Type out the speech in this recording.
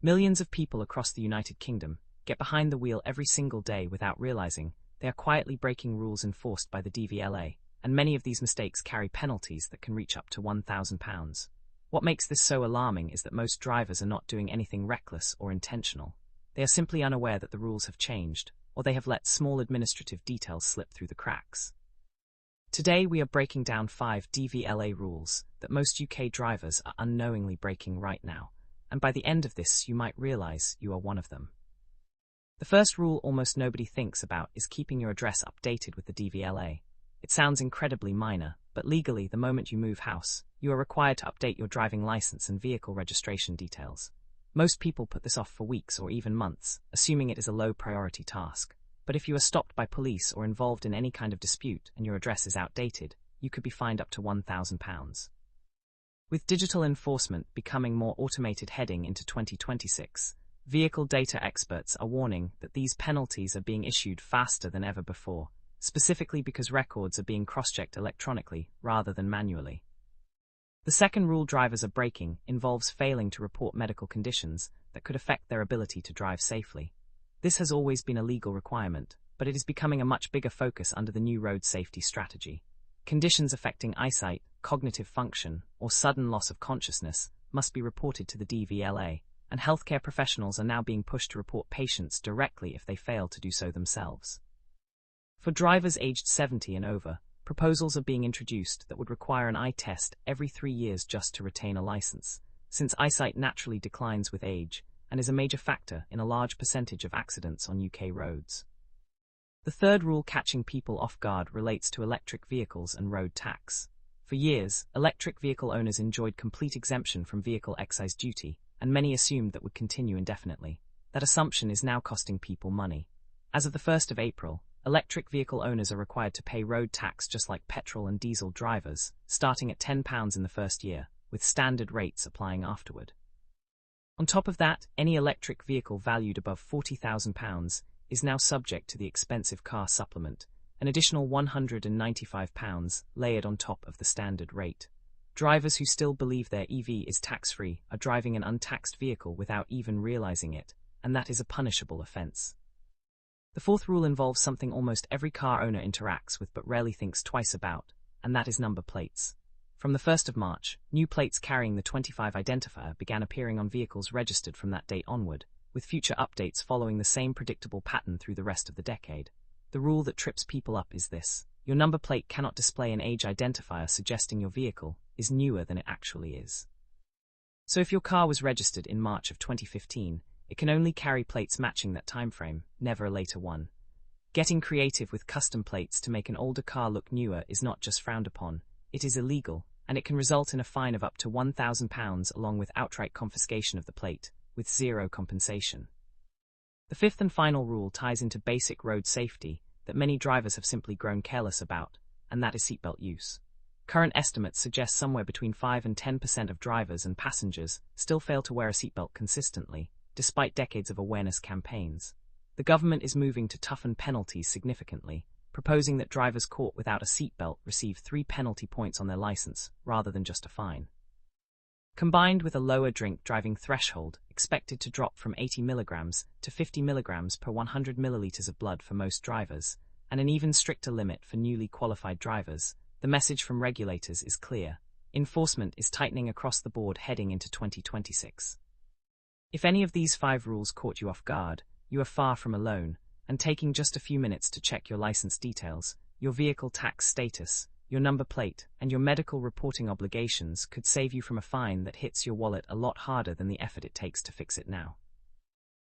Millions of people across the United Kingdom get behind the wheel every single day without realizing they are quietly breaking rules enforced by the DVLA, and many of these mistakes carry penalties that can reach up to £1,000. What makes this so alarming is that most drivers are not doing anything reckless or intentional. They are simply unaware that the rules have changed, or they have let small administrative details slip through the cracks. Today we are breaking down 5 DVLA rules that most UK drivers are unknowingly breaking right now, and by the end of this you might realize you are one of them. The first rule almost nobody thinks about is keeping your address updated with the DVLA. It sounds incredibly minor, but legally the moment you move house, you are required to update your driving license and vehicle registration details. Most people put this off for weeks or even months, assuming it is a low-priority task. But if you are stopped by police or involved in any kind of dispute and your address is outdated, you could be fined up to £1,000. With digital enforcement becoming more automated heading into 2026, vehicle data experts are warning that these penalties are being issued faster than ever before, specifically because records are being cross-checked electronically rather than manually. The second rule drivers are breaking involves failing to report medical conditions that could affect their ability to drive safely. This has always been a legal requirement, but it is becoming a much bigger focus under the new road safety strategy. Conditions affecting eyesight, cognitive function, or sudden loss of consciousness must be reported to the DVLA, and healthcare professionals are now being pushed to report patients directly if they fail to do so themselves. For drivers aged 70 and over, proposals are being introduced that would require an eye test every 3 years just to retain a license, since eyesight naturally declines with age and is a major factor in a large percentage of accidents on UK roads. The third rule catching people off guard relates to electric vehicles and road tax. For years, electric vehicle owners enjoyed complete exemption from vehicle excise duty, and many assumed that would continue indefinitely. That assumption is now costing people money. As of the 1st of April, electric vehicle owners are required to pay road tax just like petrol and diesel drivers, starting at £10 in the first year, with standard rates applying afterward. On top of that, any electric vehicle valued above £40,000 is now subject to the expensive car supplement, an additional £195 layered on top of the standard rate. Drivers who still believe their EV is tax-free are driving an untaxed vehicle without even realizing it, and that is a punishable offense. The fourth rule involves something almost every car owner interacts with but rarely thinks twice about, and that is number plates. From the 1st of March, new plates carrying the 25 identifier began appearing on vehicles registered from that date onward, with future updates following the same predictable pattern through the rest of the decade. The rule that trips people up is this: your number plate cannot display an age identifier suggesting your vehicle is newer than it actually is. So if your car was registered in March of 2015, it can only carry plates matching that timeframe, never a later one. Getting creative with custom plates to make an older car look newer is not just frowned upon, it is illegal, and it can result in a fine of up to £1,000 along with outright confiscation of the plate, with zero compensation. The fifth and final rule ties into basic road safety that many drivers have simply grown careless about, and that is seatbelt use. Current estimates suggest somewhere between 5 and 10% of drivers and passengers still fail to wear a seatbelt consistently, despite decades of awareness campaigns. The government is moving to toughen penalties significantly, proposing that drivers caught without a seatbelt receive 3 penalty points on their license, rather than just a fine. Combined with a lower drink driving threshold, expected to drop from 80 mg to 50 mg per 100 ml of blood for most drivers, and an even stricter limit for newly qualified drivers, the message from regulators is clear: enforcement is tightening across the board heading into 2026. If any of these 5 rules caught you off guard, you are far from alone, and taking just a few minutes to check your license details, your vehicle tax status, your number plate, and your medical reporting obligations could save you from a fine that hits your wallet a lot harder than the effort it takes to fix it now.